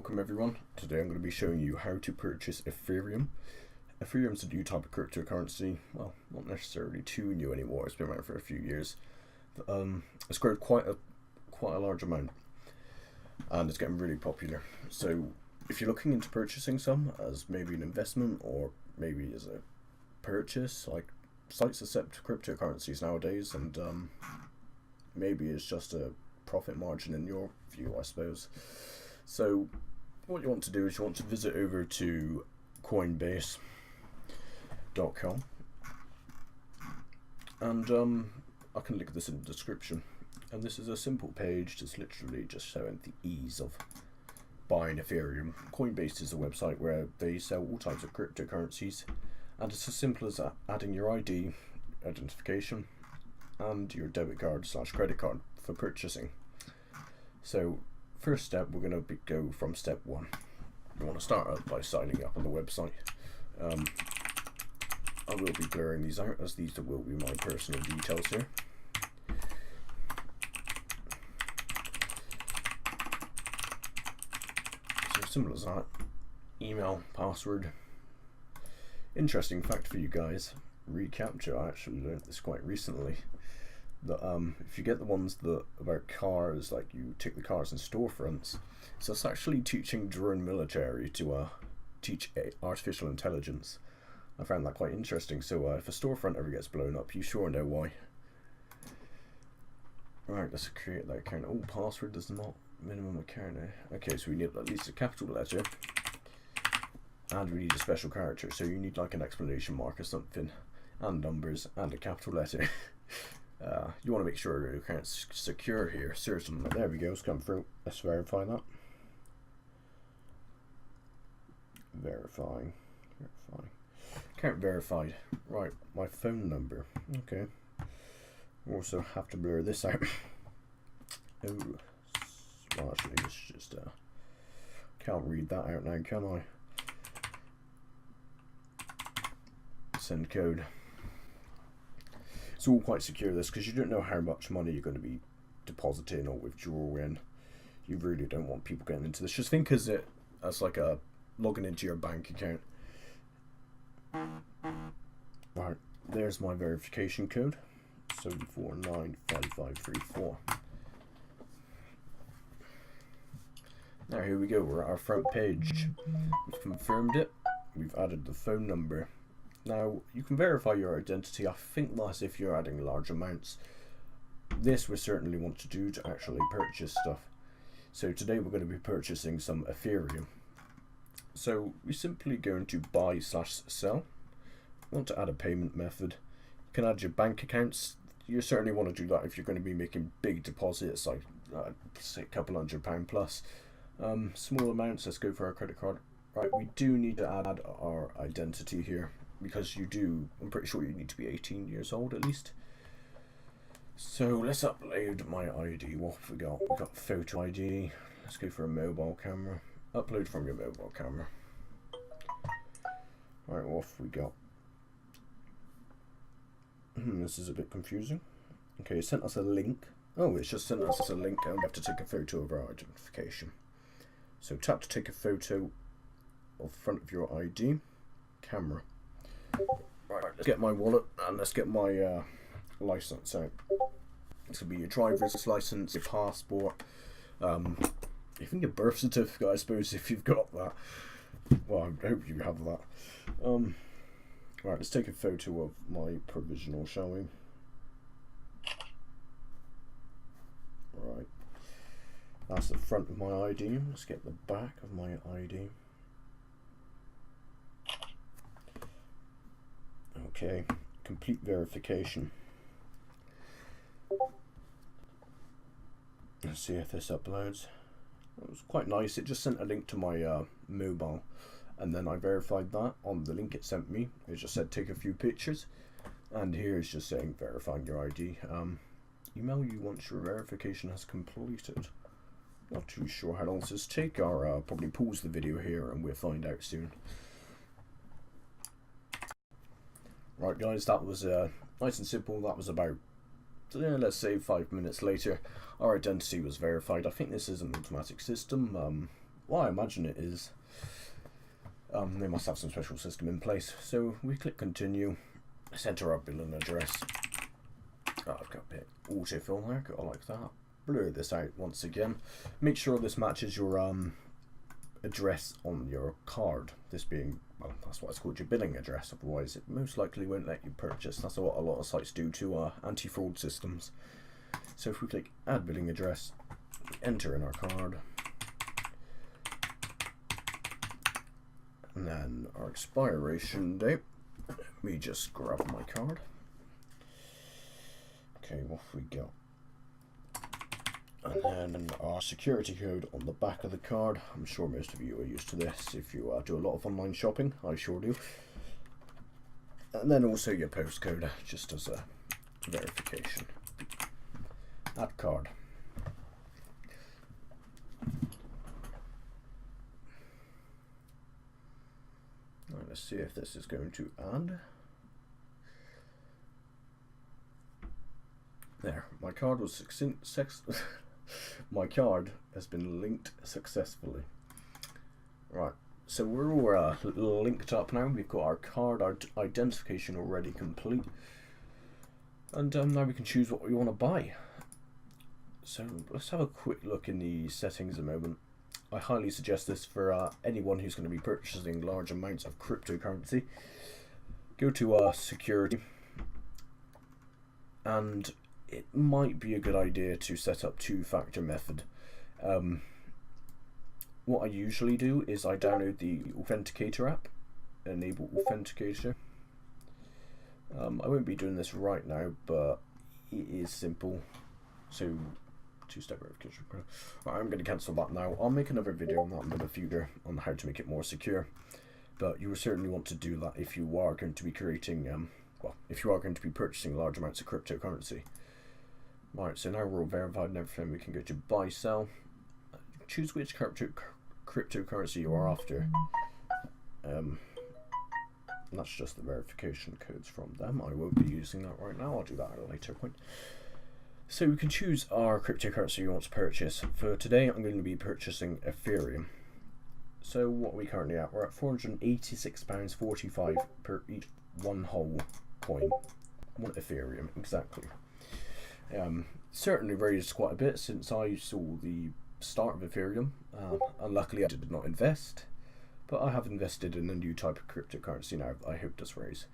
welcome everyone. Today I'm going to be showing you how to purchase Ethereum. Ethereum is a new type of cryptocurrency. Well, not necessarily too new anymore. It's been around for a few years. It's grown quite a large amount, and it's getting really popular. So if you're looking into purchasing some as maybe an investment or maybe as a purchase, like sites accept cryptocurrencies nowadays, and maybe it's just a profit margin in your view, I suppose. So what you want to do is you want to visit over to Coinbase.com, and I can link this in the description. And this is a simple page that's literally just showing the ease of buying Ethereum. Coinbase is a website where they sell all types of cryptocurrencies, and it's as simple as adding your ID, identification, and your debit card / credit card for purchasing. So first step, we're going to go from step 1. You want to start out by signing up on the website. I will be blurring these out, as these will be my personal details here. So simple as that. Email, password. Interesting fact for you guys, reCAPTCHA, I actually learned this quite recently, that if you get the ones that about cars, like you take the cars in storefronts, so it's actually teaching drone military to teach artificial intelligence. I found that quite interesting. So if a storefront ever gets blown up, you sure know why. Right, let's create that account. Oh, password does not minimum account. Okay, so we need at least a capital letter, and we need a special character. So you need like an exclamation mark or something, and numbers, and a capital letter. You want to make sure your account's secure here. Certainly. There we go, it's come through. Let's verify that. Verifying. Account verified. Right, my phone number. Okay. Also have to blur this out. Oh, well, actually, it's just can't read that out now, can I? Send code. It's all quite secure, this, because you don't know how much money you're going to be depositing or withdrawing. You really don't want people getting into this. Just think as it as like a logging into your bank account. Right, there's my verification code, 7495534. Now here we go, we're at our front page. We've confirmed it, we've added the phone number. Now you can verify your identity. I think that's if you're adding large amounts. This we certainly want to do to actually purchase stuff. So today we're going to be purchasing some Ethereum. So we simply go into buy / sell. Want to add a payment method. You can add your bank accounts. You certainly want to do that if you're going to be making big deposits, like say a couple £100 plus. Small amounts, let's go for our credit card. Right, we do need to add our identity here, because I'm pretty sure you need to be 18 years old at least. So let's upload my ID. What have we got? We've got photo ID. Let's go for a mobile camera. Upload from your mobile camera. Right, what have we got? This is a bit confusing. Okay, it sent us a link. Oh, it's just sent us a link, and we have to take a photo of our identification. So tap to take a photo of the front of your ID. Camera. Right, let's get my wallet, and let's get my license out. This will be your driver's license, your passport, even your birth certificate, I suppose, if you've got that. Well, I hope you have that. Right, let's take a photo of my provisional, shall we? Right, that's the front of my ID. Let's get the back of my ID. Okay, complete verification. Let's see if this uploads. It was quite nice. It just sent a link to my mobile, and then I verified that on the link it sent me. It just said take a few pictures, and here it's just saying verifying your ID. Email you once your verification has completed. Not too sure how long this will take. I'll probably pause the video here and we'll find out soon. Right guys, that was nice and simple. That was about let's say 5 minutes later, our identity was verified. I think this is an automatic system. what I imagine it is, they must have some special system in place. So we click continue, enter our billing address. Oh, I've got a bit autofill there, I like that. Blur this out once again. Make sure this matches your address on your card. This being, well, that's what it's called, your billing address. Otherwise, it most likely won't let you purchase. That's what a lot of sites do to anti-fraud systems. So if we click add billing address, enter in our card, and then our expiration date. Let me just grab my card. Okay, what have we got? And then our security code on the back of the card. I'm sure most of you are used to this if you do a lot of online shopping. I sure do. And then also your postcode, just as a verification. Add card. Right, let's see if this is going to add. There, my card was my card has been linked successfully. Right, so we're all linked up now. We've got our card, our identification already complete, and now we can choose what we want to buy. So let's have a quick look in the settings a moment. I highly suggest this for anyone who's going to be purchasing large amounts of cryptocurrency. Go to security, and it might be a good idea to set up two-factor method. What I usually do is I download the Authenticator app, enable Authenticator. I won't be doing this right now, but it is simple. So, two-step verification. Right, I'm going to cancel that now. I'll make another video on that in the future on how to make it more secure. But you will certainly want to do that if you are going to be creating, if you are going to be purchasing large amounts of cryptocurrency. Right, so now we're all verified and everything. We can go to buy, sell. Choose which cryptocurrency you are after. And that's just the verification codes from them. I won't be using that right now. I'll do that at a later point. So we can choose our cryptocurrency you want to purchase. For today, I'm going to be purchasing Ethereum. So what are we currently at? We're at £486.45 per each one whole coin. One Ethereum, exactly. Certainly raised quite a bit since I saw the start of Ethereum. Unluckily, I did not invest, but I have invested in a new type of cryptocurrency now I hope does raise.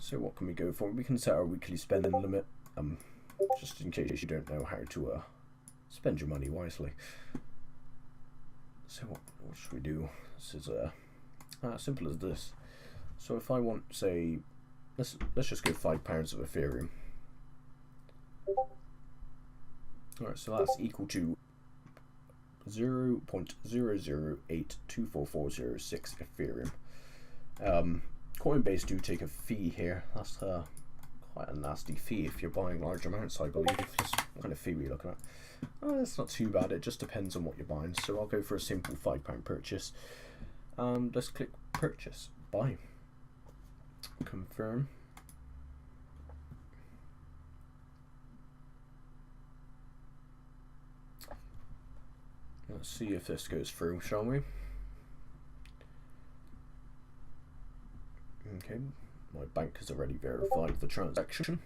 So what can we go for? We can set our weekly spending limit, just in case you don't know how to spend your money wisely. So what should we do? This is as simple as this. So if I want, say, let's just go £5 of Ethereum. Alright, so that's equal to 0.0082446 Ethereum. Coinbase do take a fee here. That's quite a nasty fee if you're buying large amounts, I believe. What kind of fee are we looking at? It's not too bad, it just depends on what you're buying. So I'll go for a simple £5 purchase. Let's click purchase, buy, confirm. Let's see if this goes through, shall we? Okay, my bank has already verified the transaction.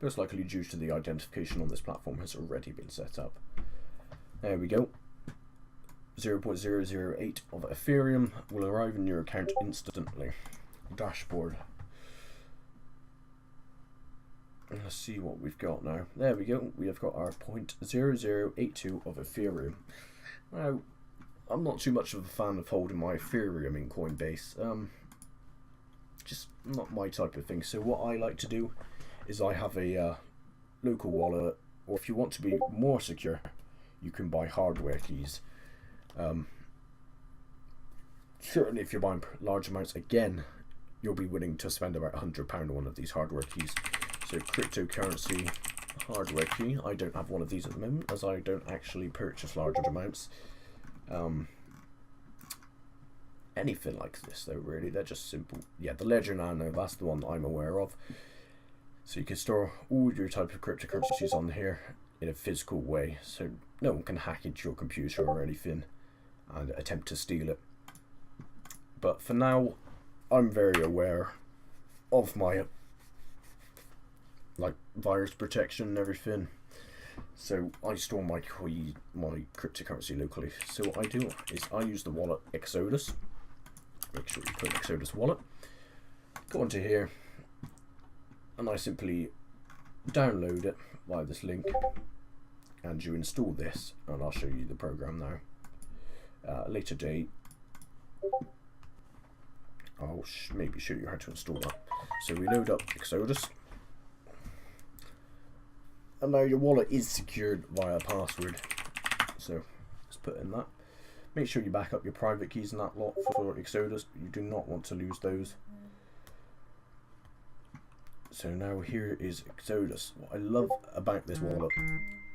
Most likely due to the identification on this platform has already been set up. There we go. 0.008 of Ethereum will arrive in your account instantly. Dashboard. Let's see what we've got now. There we go. We have got our 0.0082 of Ethereum. Now, I'm not too much of a fan of holding my Ethereum in Coinbase. Just not my type of thing. So what I like to do is I have a local wallet, or if you want to be more secure, you can buy hardware keys. Certainly if you're buying large amounts, again, you'll be willing to spend about £100 on one of these hardware keys. So cryptocurrency hardware key. I don't have one of these at the moment as I don't actually purchase large amounts. Anything like this though, really, they're just simple. Yeah, the Ledger Nano, that's the one that I'm aware of. So you can store all your type of cryptocurrencies on here in a physical way. So no one can hack into your computer or anything and attempt to steal it. But for now, I'm very aware of my virus protection and everything. So I store my cryptocurrency locally. So what I do is I use the wallet Exodus. Make sure you put Exodus wallet. Go onto here, and I simply download it via this link, and you install this, and I'll show you the program now. Later date, I'll maybe show you how to install that. So we load up Exodus, and now your wallet is secured via a password. So let's put in that. Make sure you back up your private keys in that lot for Exodus. You do not want to lose those. So now here is Exodus. What I love about this wallet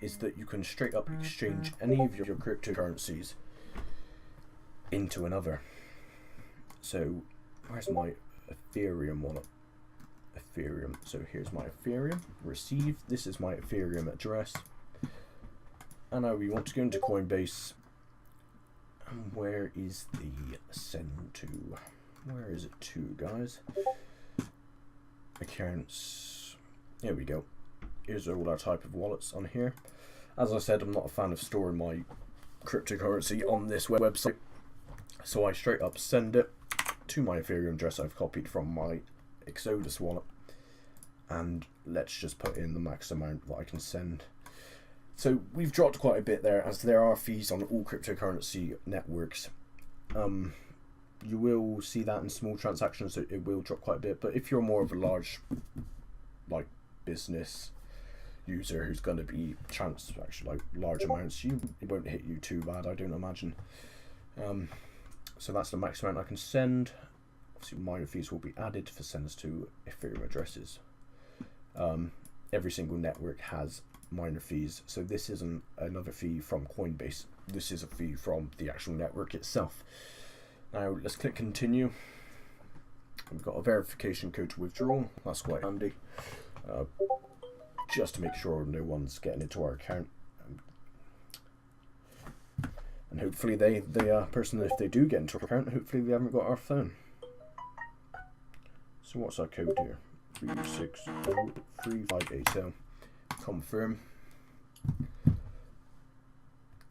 is that you can straight up exchange any of your cryptocurrencies into another. So where's my Ethereum wallet? Ethereum. So here's my Ethereum. Receive. This is my Ethereum address. And now we want to go into Coinbase. And where is the send to? Where is it to, guys? Accounts. Here we go. Here's all our type of wallets on here. As I said, I'm not a fan of storing my cryptocurrency on this website, so I straight up send it to my Ethereum address I've copied from my Exodus wallet, and let's just put in the max amount that I can send. So we've dropped quite a bit there, as there are fees on all cryptocurrency networks. You will see that in small transactions, so it will drop quite a bit. But if you're more of a large, business user who's going to be large amounts, it won't hit you too bad, I don't imagine. So that's the max amount I can send. Obviously, minor fees will be added for sends to Ethereum addresses. Every single network has minor fees, so this isn't another fee from Coinbase. This is a fee from the actual network itself. Now let's click continue. We've got a verification code to withdraw. That's quite handy, just to make sure no one's getting into our account. And hopefully the person, if they do get into our account, hopefully they haven't got our phone. So what's our code here? 360358. Confirm.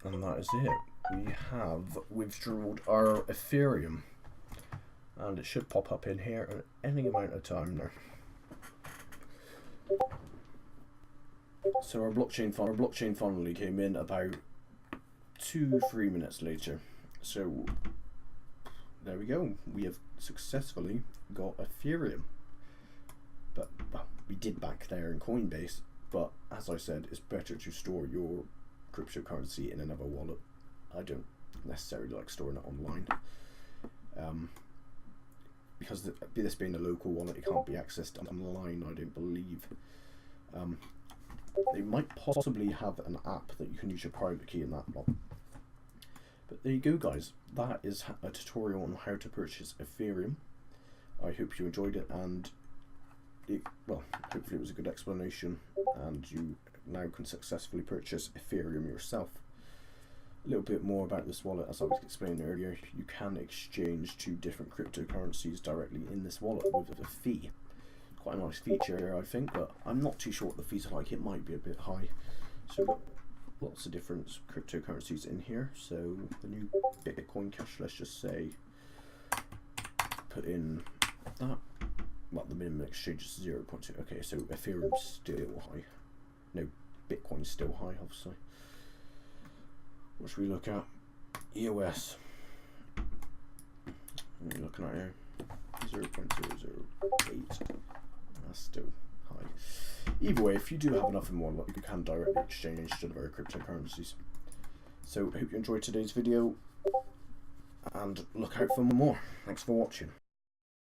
And that is it. We have withdrawn our Ethereum, and it should pop up in here at any amount of time now. So our blockchain finally came in about 2-3 minutes later. So there we go. We have successfully got Ethereum. But well, we did back there in Coinbase. But as I said, it's better to store your cryptocurrency in another wallet. I don't necessarily like storing it online, because this being a local wallet, it can't be accessed online, I don't believe. They might possibly have an app that you can use your private key in that lot. But there you go, guys. That is a tutorial on how to purchase Ethereum. I hope you enjoyed it, and hopefully it was a good explanation, and you now can successfully purchase Ethereum yourself. A little bit more about this wallet, as I was explaining earlier, you can exchange 2 different cryptocurrencies directly in this wallet with a fee. Quite a nice feature, I think, but I'm not too sure what the fees are like. It might be a bit high. So lots of different cryptocurrencies in here. So the new Bitcoin Cash, let's just say, put in that. Well, the minimum exchange is 0.2. Okay, so Ethereum's still high. No, Bitcoin's still high, obviously. What should we look at? EOS. What are we looking at here? 0.008. That's still high. Either way, if you do have enough in one, you can directly exchange to the other cryptocurrencies. So, I hope you enjoyed today's video, and look out for more. Thanks for watching.